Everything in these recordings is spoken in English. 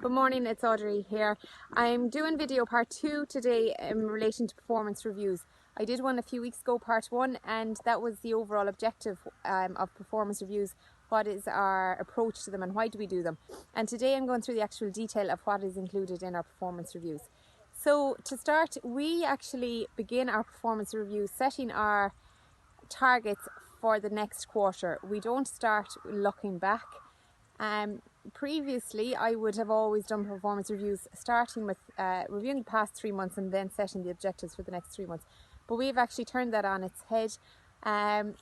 Good morning, it's Audrey here. I'm doing video part 2 today in relation to performance reviews. I did one a few weeks ago, part 1, and that was the overall objective of performance reviews. What is our approach to them and why do we do them? And today I'm going through the actual detail of what is included in our performance reviews. So to start, we actually begin our performance review setting our targets for the next quarter. We don't start looking back. Previously, I would have always done performance reviews starting with reviewing the past 3 months and then setting the objectives for the next 3 months. But we've actually turned that on its head.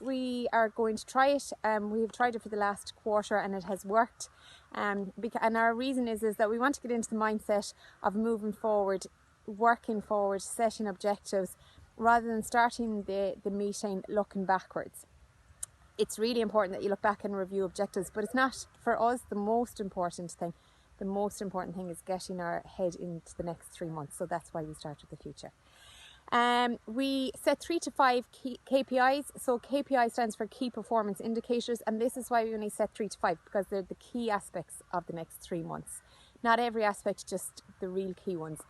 We are going to try it. We have tried it for the last quarter and it has worked. And our reason is that we want to get into the mindset of moving forward, working forward, setting objectives, rather than starting the meeting looking backwards. It's really important that you look back and review objectives, but it's not, for us, the most important thing. The most important thing is getting our head into the next 3 months. So that's why we start with the future. We set 3 to 5 KPIs. So KPI stands for key performance indicators. And this is why we only set 3 to 5, because they're the key aspects of the next 3 months. Not every aspect, just the real key ones.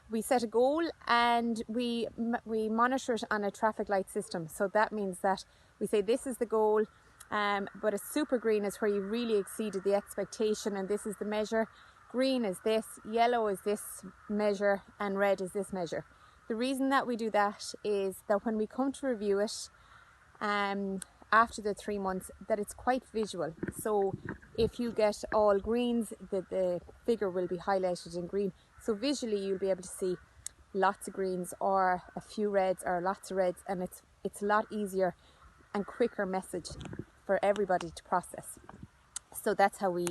We set a goal and we monitor it on a traffic light system. So that means that we say this is the goal, but a super green is where you really exceeded the expectation and this is the measure. Green is this, yellow is this measure, and red is this measure. The reason that we do that is that when we come to review it after the 3 months, that it's quite visual. So if you get all greens, the figure will be highlighted in green. So visually you'll be able to see lots of greens or a few reds or lots of reds, and it's a lot easier and quicker message for everybody to process. So that's how we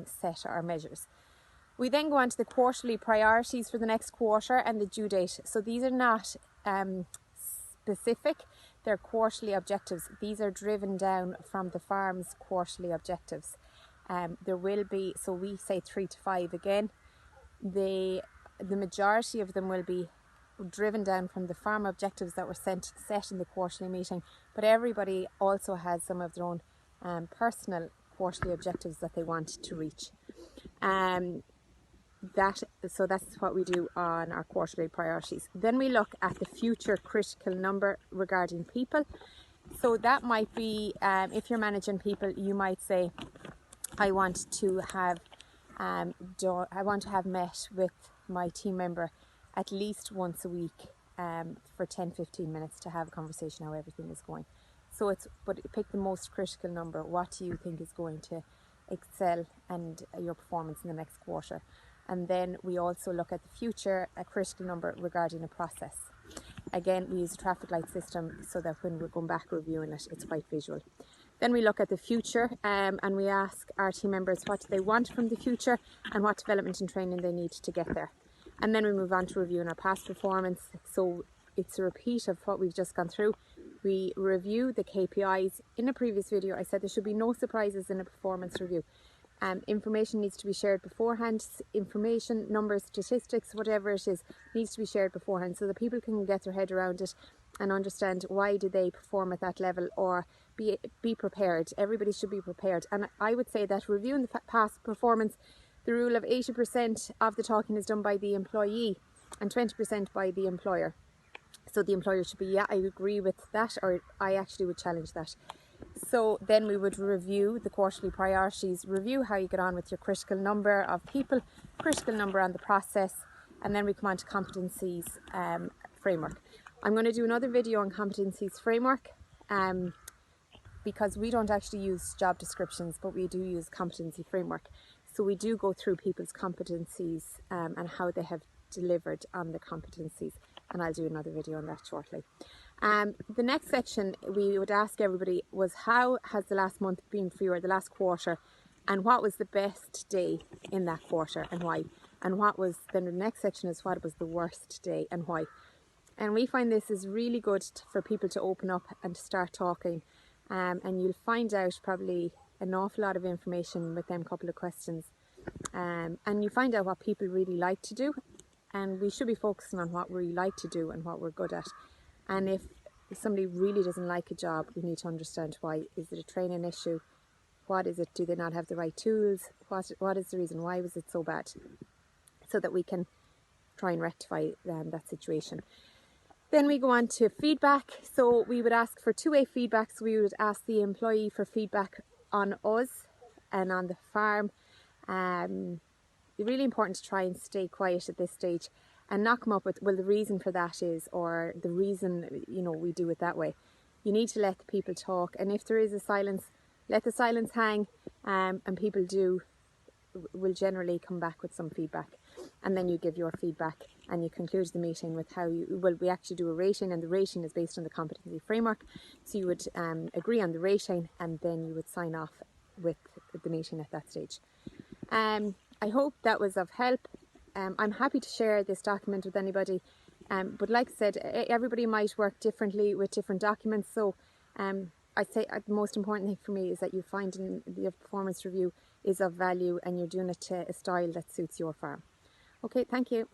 set our measures. We then go on to the quarterly priorities for the next quarter and the due date. So these are not specific, they're quarterly objectives. These are driven down from the farm's quarterly objectives. There will be, so we say 3 to 5 again. The majority of them will be driven down from the farm objectives that were set in the quarterly meeting, but everybody also has some of their own personal quarterly objectives that they want to reach. So that's what we do on our quarterly priorities. Then we look at the future critical number regarding people. So that might be, if you're managing people, you might say, I want to have met with my team member at least once a week for 10-15 minutes to have a conversation how everything is going. So but pick the most critical number. What do you think is going to excel and your performance in the next quarter? And then we also look at the future, a critical number regarding a process. Again, we use a traffic light system so that when we're going back reviewing it, it's quite visual. Then we look at the future and we ask our team members what do they want from the future and what development and training they need to get there. And then we move on to reviewing our past performance. So it's a repeat of what we've just gone through. We review the KPIs. In a previous video, I said there should be no surprises in a performance review. Information needs to be shared beforehand. Information, numbers, statistics, whatever it is, needs to be shared beforehand so that people can get their head around it and understand why did they perform at that level, or be prepared. Everybody should be prepared. And I would say that reviewing the past performance, the rule of 80% of the talking is done by the employee and 20% by the employer. So the employer should be, yeah, I agree with that, or I actually would challenge that. So then we would review the quarterly priorities, review how you get on with your critical number of people, critical number on the process, and then we come on to competencies framework. I'm going to do another video on competencies framework because we don't actually use job descriptions, but we do use competency framework. So we do go through people's competencies and how they have delivered on the competencies, and I'll do another video on that shortly. The next section we would ask everybody was, how has the last month been for you, or the last quarter, and what was the best day in that quarter and why? And then the next section is, what was the worst day and why? And we find this is really good for people to open up and to start talking, and you'll find out probably an awful lot of information with them couple of questions, and you find out what people really like to do, and we should be focusing on what we like to do and what we're good at. And if somebody really doesn't like a job, we need to understand why. Is it a training issue? What is it? Do they not have the right tools? What is the reason? Why was it so bad? so that we can try and rectify that situation. Then we go on to feedback. So we would ask for two-way feedback. So we would ask the employee for feedback on us and on the farm. It's really important to try and stay quiet at this stage and not come up with, well, the reason for that is, or the reason, you know, we do it that way. You need to let the people talk, and if there is a silence, let the silence hang, and people will generally come back with some feedback, and then you give your feedback and you conclude the meeting with how you, well, we actually do a rating, and the rating is based on the competency framework. So you would agree on the rating, and then you would sign off with the meeting at that stage. I hope that was of help. I'm happy to share this document with anybody, but like I said, everybody might work differently with different documents. So I'd say the most important thing for me is that you find your performance review is of value and you're doing it to a style that suits your farm. Okay, thank you.